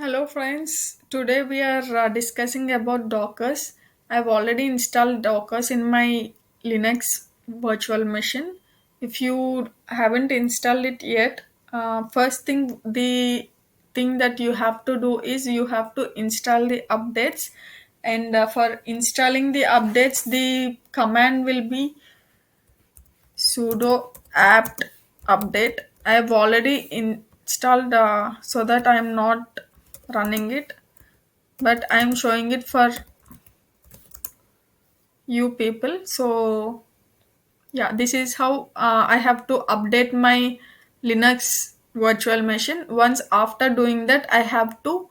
Hello friends, today we are discussing about Dockers. I've already installed Dockers in my Linux virtual machine. If you haven't installed it yet, first thing the thing that you have to do is you have to install the updates, and for installing the updates the command will be sudo apt update. I have already installed so that I am not running it, but I am showing it for you people. So yeah, this is how I have to update my Linux virtual machine. Once after doing that, I have to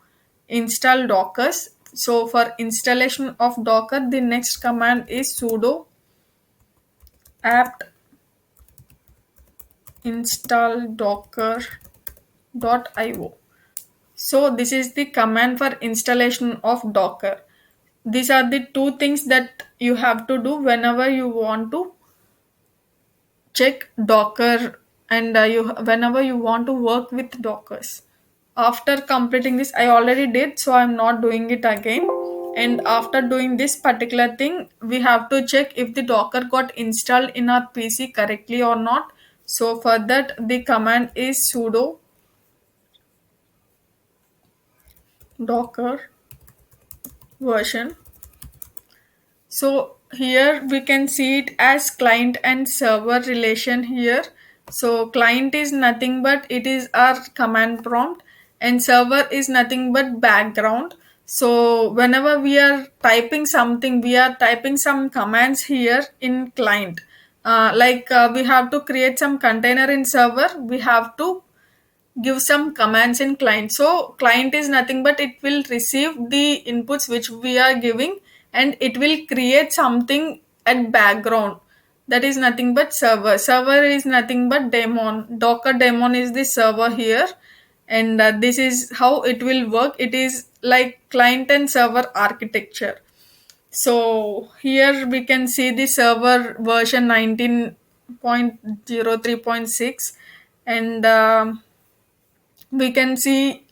install Dockers. So for installation of Docker, the next command is sudo apt install docker.io. So this is the command for installation of Docker. These are the two things that you have to do whenever you want to check Docker, and you whenever you want to work with Dockers. After completing this, I already did, so I'm not doing it again. And after doing this particular thing, we have to check if the Docker got installed in our PC correctly or not. So for that, the command is sudo docker version. So here we can see it as client and server relation here. So client is nothing but it is our command prompt, and server is nothing but background. So whenever we are typing something, we are typing some commands here in client. We have to create some container in server, we have to give some commands in client. So client is nothing but it will receive the inputs which we are giving, and it will create something at background. That is nothing but server is nothing but daemon. Docker daemon is the server here, and this is how it will work. It is like client and server architecture. So here we can see the server version 19.03.6, and we can see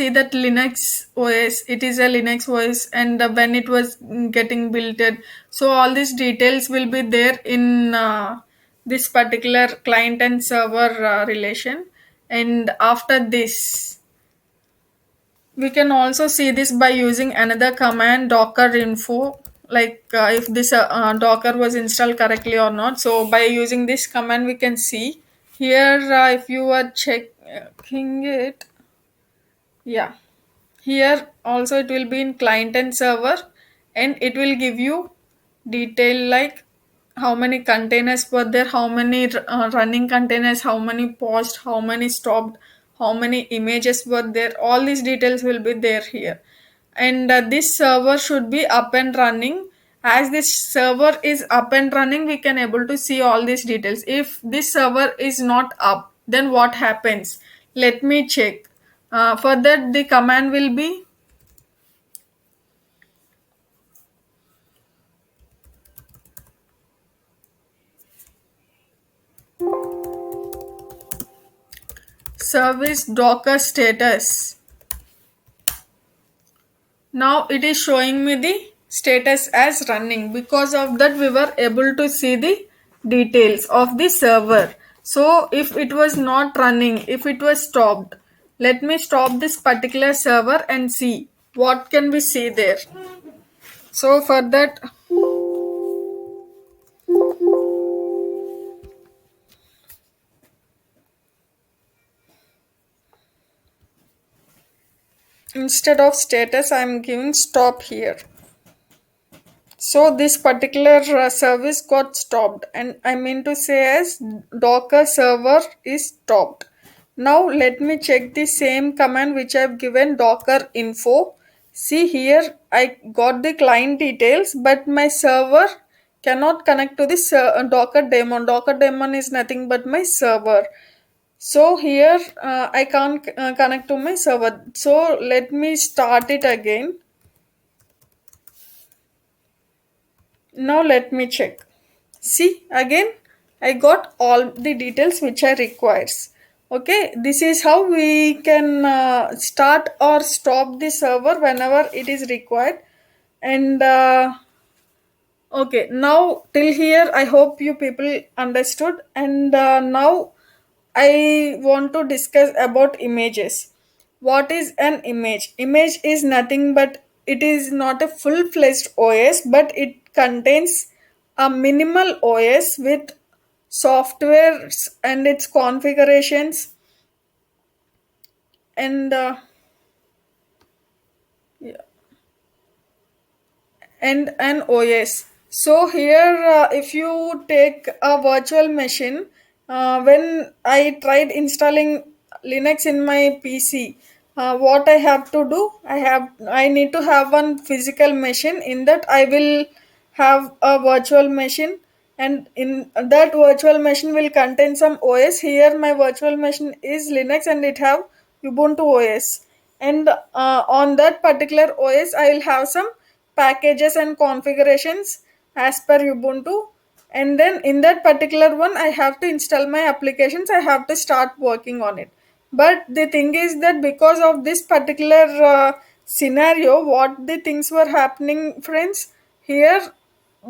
that Linux OS, it is a Linux OS, and when it was getting built, so all these details will be there in this particular client and server relation. And after this, we can also see this by using another command, docker info, if this docker was installed correctly or not. So by using this command, we can see here, if you are checking it, yeah, here also it will be in client and server, and it will give you detail like how many containers were there, how many running containers, how many paused, how many stopped, how many images were there. All these details will be there here, and this server should be up and running. As this server is up and running, we can able to see all these details. If this server is not up, then what happens? Let me check. For that, the command will be service docker status. Now it is showing me the status as running. Because of that, we were able to see the details of the server. So if it was not running, if it was stopped, let me stop this particular server and see what can we see there. So for that, instead of status, I am giving stop here. So this particular service got stopped, and I mean to say as Docker server is stopped. Now let me check the same command which I've given, docker info. See here, I got the client details, but my server cannot connect to the Docker daemon. Docker daemon is nothing but my server. So here I can't connect to my server. So let me start it again. Now let me check. See again, I got all the details which I requires. Okay, this is how we can start or stop the server whenever it is required. And okay, now till here, I hope you people understood. And now I want to discuss about images. What is an image? Image is nothing but it is not a full-fledged OS, but it contains a minimal OS with softwares and its configurations and and an OS. So here, if you take a virtual machine, when I tried installing Linux in my PC, what I have to do, I need to have one physical machine. In that, I will have a virtual machine, and in that virtual machine will contain some OS. Here, my virtual machine is Linux, and it have Ubuntu OS, and on that particular OS, I will have some packages and configurations as per Ubuntu. And then in that particular one, I have to install my applications. I have to start working on it. But the thing is that because of this particular scenario, what the things were happening, friends, here,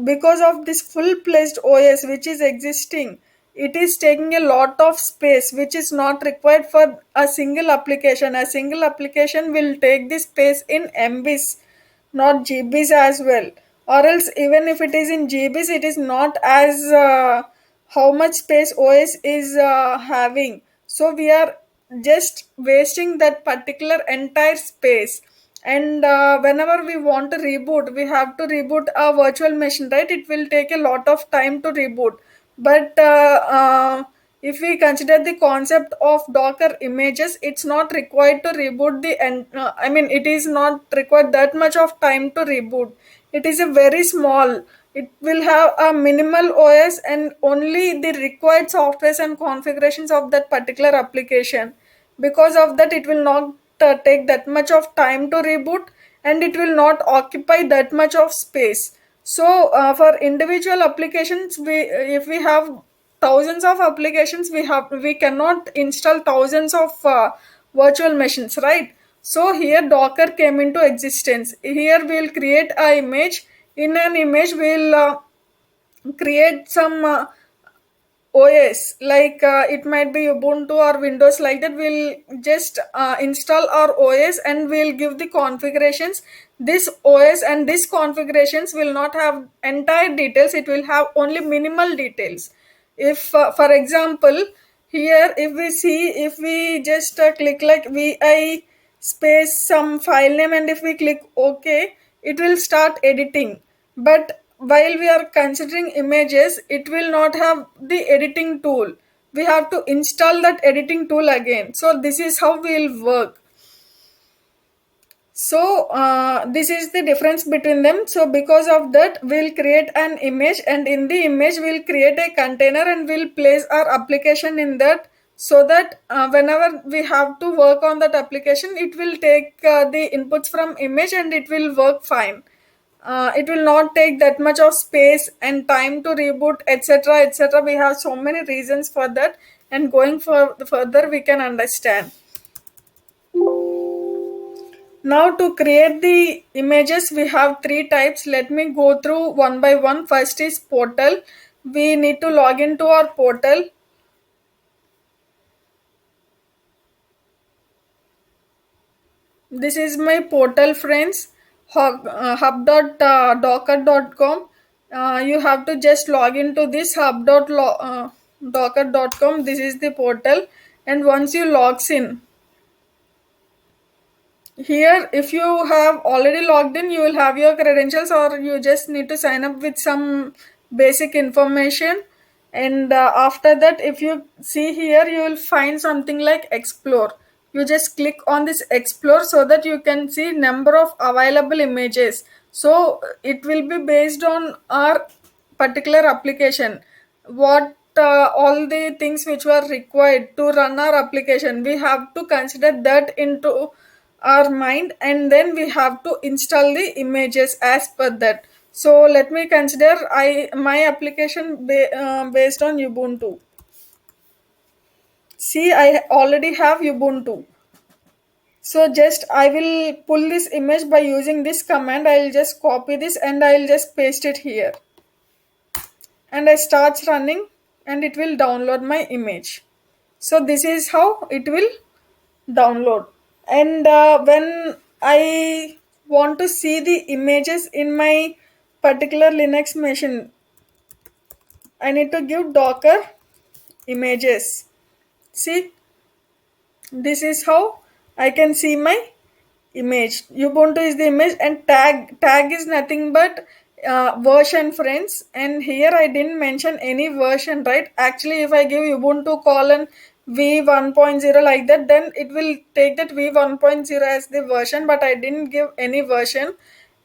because of this full placed OS which is existing, it is taking a lot of space which is not required for a single application. A single application will take the space in MBs, not GBs as well. Or else, even if it is in GBs, it is not as how much space OS is having. So we are just wasting that particular entire space. And whenever we want to reboot, we have to reboot a virtual machine, right? It will take a lot of time to reboot. But if we consider the concept of Docker images, it's not required to reboot I mean, it is not required that much of time to reboot. It is a very small. It will have a minimal OS and only the required softwares and configurations of that particular application. Because of that, it will not take that much of time to reboot, and it will not occupy that much of space. So for individual applications, we if we have thousands of applications, we cannot install thousands of virtual machines, right? So here Docker came into existence. Here we'll create a image. In an image we'll create some OS, like it might be Ubuntu or Windows, like that. We'll just install our OS and we'll give the configurations. This OS and this configurations will not have entire details, it will have only minimal details. If for example, here if we just click like vi space some file name, and if we click OK, it will start editing. But while we are considering images, it will not have the editing tool. We have to install that editing tool again. So this is how we'll work. So this is the difference between them. So because of that, we'll create an image, and in the image we'll create a container and we'll place our application in that, so that whenever we have to work on that application, it will take the inputs from image and it will work fine. It will not take that much of space and time to reboot, etc., etc. We have so many reasons for that, and going for further we can understand. Now to create the images, we have three types. Let me go through one by one. First is portal. We need to log into our portal. This is my portal, friends. Hub.docker.com. You have to just log into this hub.docker.com. This is the portal, and once you logs in, here if you have already logged in, you will have your credentials, or you just need to sign up with some basic information. And after that, if you see here, you will find something like explore. You just click on this explore so that you can see number of available images. So it will be based on our particular application, what all the things which were required to run our application, we have to consider that into our mind, and then we have to install the images as per that. So let me consider I my application based on Ubuntu. See, I already have Ubuntu. So just I will pull this image by using this command. I'll just copy this and I'll just paste it here. And I starts running and it will download my image. So this is how it will download. And when I want to see the images in my particular Linux machine, I need to give Docker images. See, this is how I can see my image. Ubuntu is the image, and tag is nothing but version, friends. And here I didn't mention any version, right? Actually, if I give Ubuntu colon v 1.0 like that, then it will take that v 1.0 as the version, but I didn't give any version.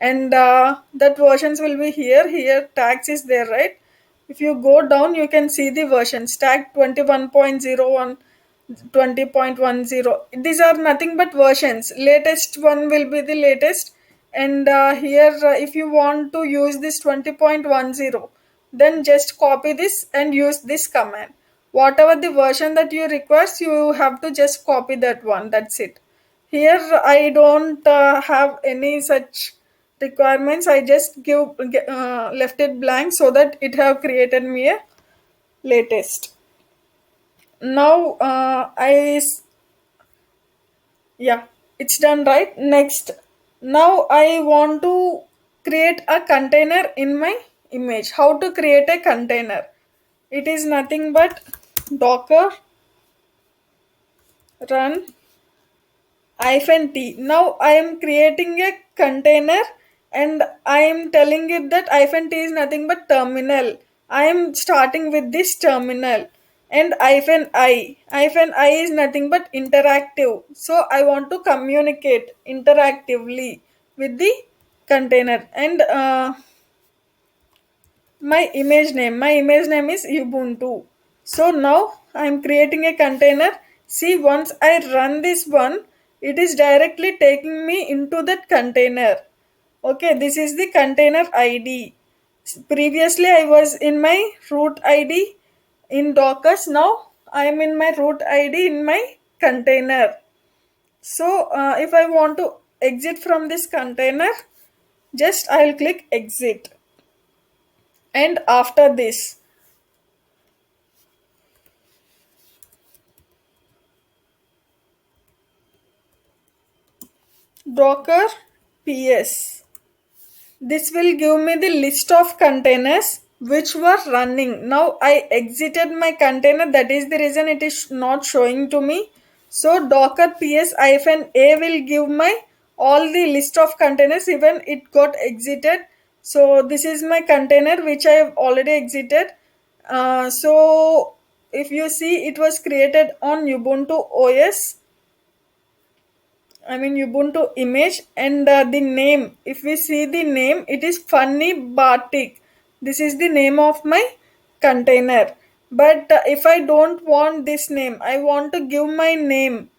And that versions will be here tags is there, right? If you go down, you can see the versions tag 21.01, 20.10. These are nothing but versions. Latest one will be the latest. And here, if you want to use this 20.10, then just copy this and use this command. Whatever the version that you request, you have to just copy that one. That's it. Here, I don't have any such requirements. I just left it blank so that it have created me a latest. Now yeah, it's done, right? Next, now I want to create a container in my image. How to create a container? It is nothing but docker run -t. Now I am creating a container and I am telling it that -t is nothing but terminal. I am starting with this terminal, and -i. -i is nothing but interactive. So I want to communicate interactively with the container. And my image name is Ubuntu. So now I'm creating a container. See, once I run this one, it is directly taking me into that container. Okay, this is the container ID. Previously I was in my root ID in dockers. Now I am in my root ID in my container. So if I want to exit from this container, just I'll click exit. And after this, docker ps, this will give me the list of containers which were running. Now I exited my container, that is the reason it is not showing to me. So docker ps-a will give my all the list of containers even it got exited. So this is my container which I have already exited. So if you see, it was created on Ubuntu OS, I mean Ubuntu image. And the name, if we see the name, it is Funny Batik. This is the name of my container. But if I don't want this name, I want to give my name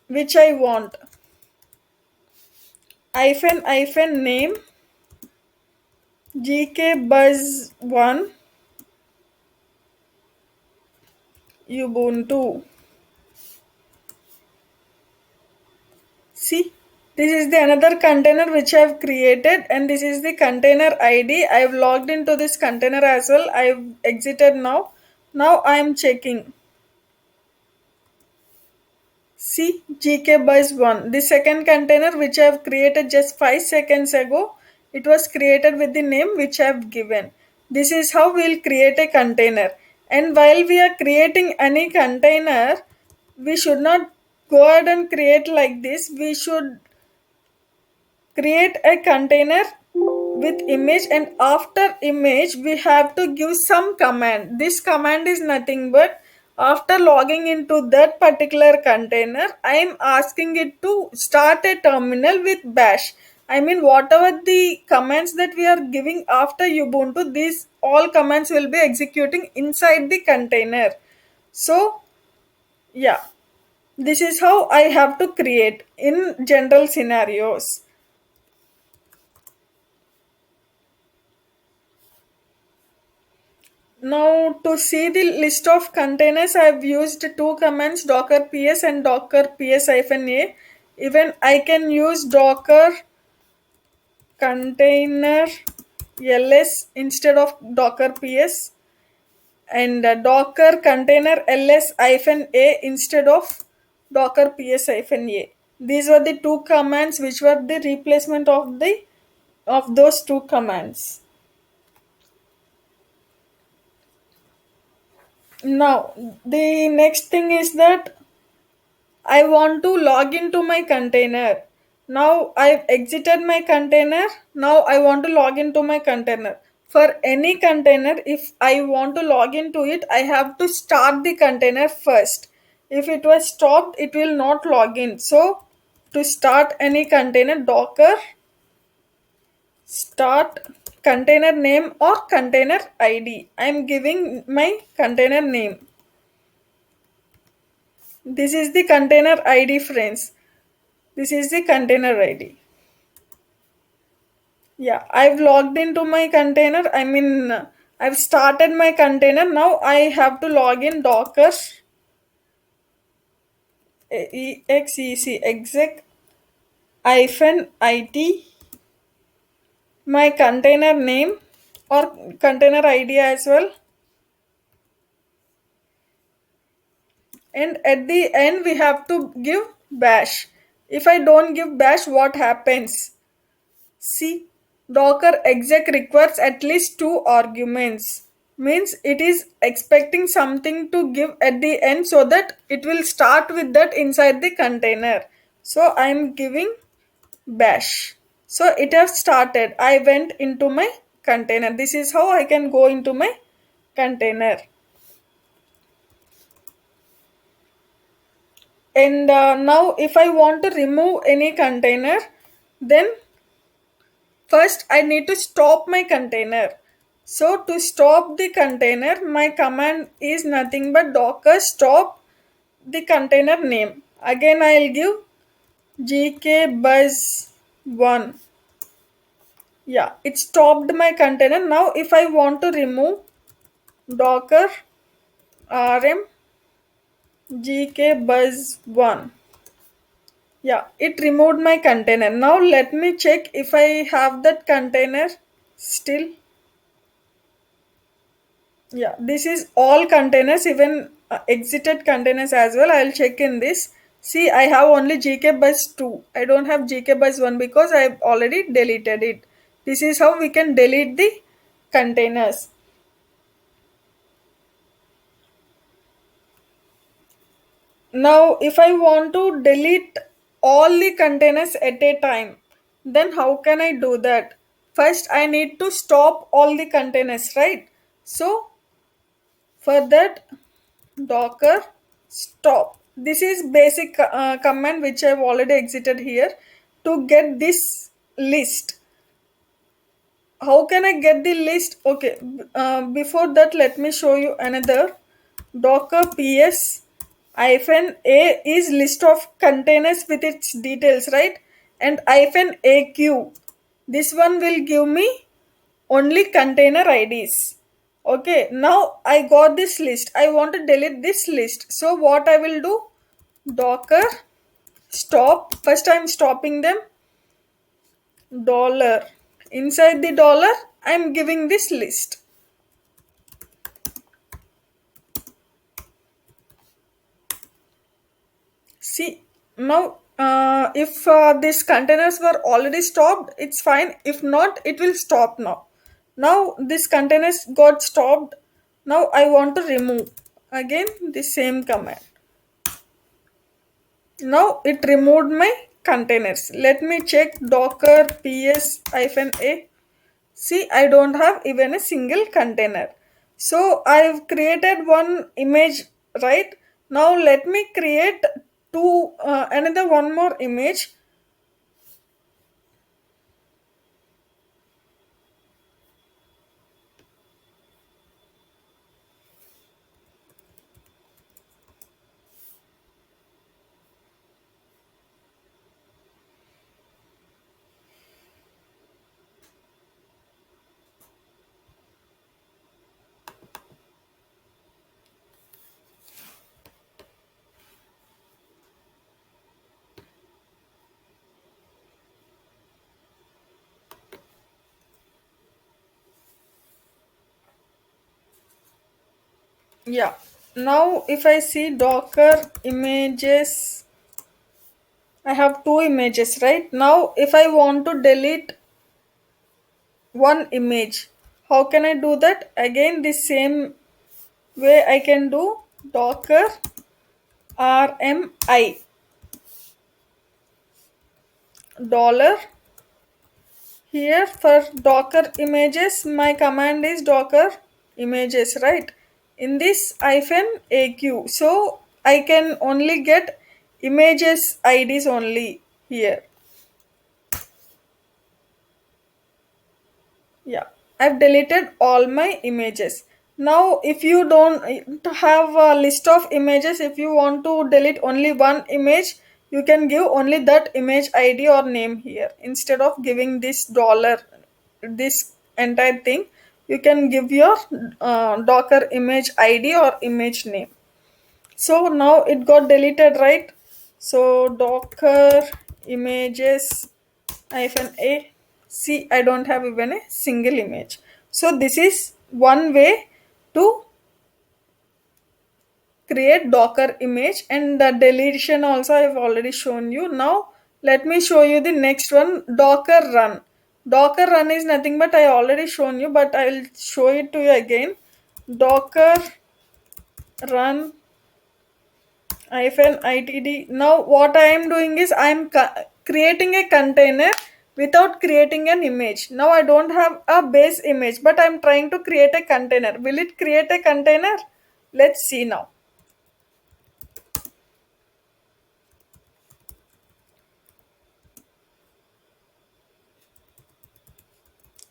which I want. Name GKBuzz1 Ubuntu. See, this is the another container which I have created, and this is the container ID. I have logged into this container as well. I have exited now. Now I am checking. See, GKBuzz1, the second container which I have created just 5 seconds ago. It was created with the name which I have given. This is how we will create a container. And while we are creating any container, we should not go ahead and create like this. We should create a container with image, and after image we have to give some command. This command is nothing but, after logging into that particular container, I am asking it to start a terminal with bash. I mean, whatever the commands that we are giving after Ubuntu, these all commands will be executing inside the container. So yeah, this is how I have to create in general scenarios. Now to see the list of containers, I have used two commands, docker ps and docker ps-a. Even I can use docker container ls instead of docker ps, and docker container ls-a instead of docker ps-a. These were the two commands which were the replacement of those two commands. Now the next thing is that I want to log into my container. Now I've exited my container. Now I want to log into my container. For any container, if I want to log into it, I have to start the container first. If it was stopped, it will not log in. So to start any container, docker start container name or container ID. I am giving my container name. This is the container ID, friends. This is the container ID. Yeah, I've logged into my container. I've started my container. Now I have to log in docker exec hyphen it, my container name or container ID as well. And at the end, we have to give bash. If I don't give bash, what happens? See, Docker exec requires at least two arguments. Means it is expecting something to give at the end so that it will start with that inside the container. So I am giving bash. So it has started. I went into my container. This is how I can go into my container. And now if I want to remove any container, then first, I need to stop my container. So to stop the container, my command is nothing but docker stop the container name. Again, I'll give gkbuzz1. Yeah, it stopped my container. Now, if I want to remove docker rm gkbuzz1. Yeah, it removed my container. Now, let me check if I have that container still. Yeah, this is all containers, even exited containers as well. I'll check in this. See, I have only GKBuzz 2. I don't have GKBuzz 1 because I've already deleted it. This is how we can delete the containers. Now, if I want to delete all the containers at a time, then how can I do that? First, I need to stop all the containers, right? So, for that, docker stop. This is basic command which I've already exited here to get this list. How can I get the list? Okay, before that, let me show you another. Docker ps hyphen a is list of containers with its details, right? And hyphen aq, this one will give me only container IDs. Okay, now I got this list. I want to delete this list. So what I will do? Docker stop. First I'm stopping them. Dollar. Inside the dollar, I'm giving this list. See, now if these containers were already stopped, it's fine. If not, it will stop now. Now this containers got stopped. Now I want to remove. Again, the same command. Now it removed my containers. Let me check docker ps-a. See, I don't have even a single container. So I've created one image, right? Now let me create another one more image. Yeah. Now if I see Docker images, I have two images, right? Now if I want to delete one image, how can I do that? Again, the same way I can do Docker RMI dollar. Here for Docker images, my command is Docker images, right? In this hyphen AQ, so I can only get images IDs only here. Yeah, I've deleted all my images. Now, if you don't to have a list of images, if you want to delete only one image, you can give only that image ID or name here. Instead of giving this dollar, this entire thing, you can give your Docker image ID or image name. So now it got deleted, right? So Docker images hyphen a. See, I don't have even a single image. So this is one way to create Docker image, and the deletion also I've already shown you. Now let me show you the next one, Docker run. Docker run is nothing but I already shown you, but I'll show it to you again. Docker run hyphen itd. Now what I am doing is I am creating a container without creating an image. Now I don't have a base image, but I'm trying to create a container. Will it create a container? Let's see now.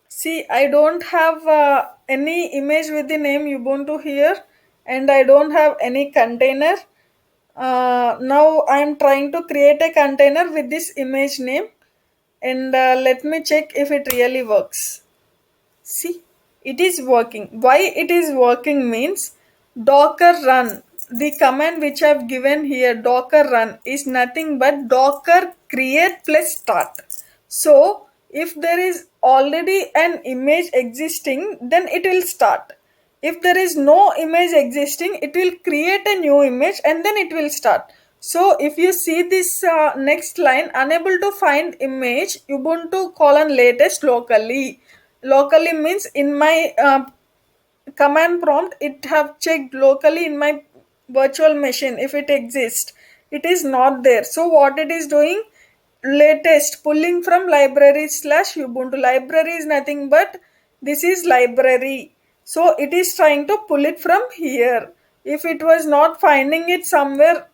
See, I don't have any image with the name Ubuntu here, and I don't have any container. Now I'm trying to create a container with this image name, and let me check if it really works. See, it is working. Why it is working means Docker run. The command which I've given here, Docker run, is nothing but Docker create plus start. So, if there is already an image existing, then it will start. If there is no image existing, it will create a new image and then it will start. So if you see this next line, unable to find image Ubuntu colon latest locally. Locally means in my command prompt it have checked locally in my virtual machine if it exists. It is not there. So what it is doing, latest pulling from library slash Ubuntu. Library is nothing but this is library. So it is trying to pull it from here. If it was not finding it somewhere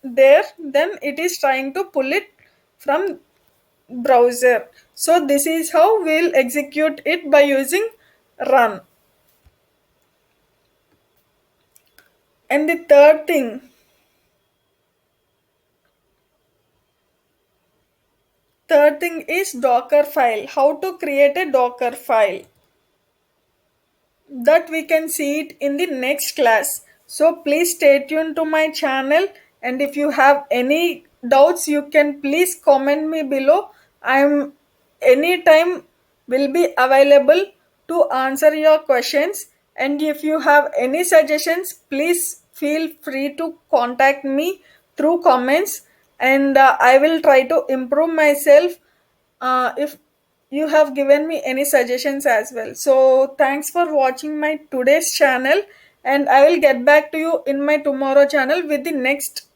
there, then it is trying to pull it from browser. So this is how we'll execute it by using run. And the third thing is Docker file. How to create a Docker file, that we can see it in the next class. So please stay tuned to my channel, and if you have any doubts you can please comment me below. I am anytime will be available to answer your questions, and if you have any suggestions please feel free to contact me through comments, and I will try to improve myself if you have given me any suggestions as well. So thanks for watching my today's channel, and I will get back to you in my tomorrow channel with the next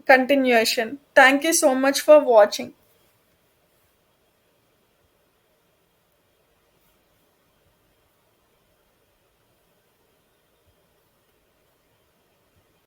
continuation. Thank you so much for watching.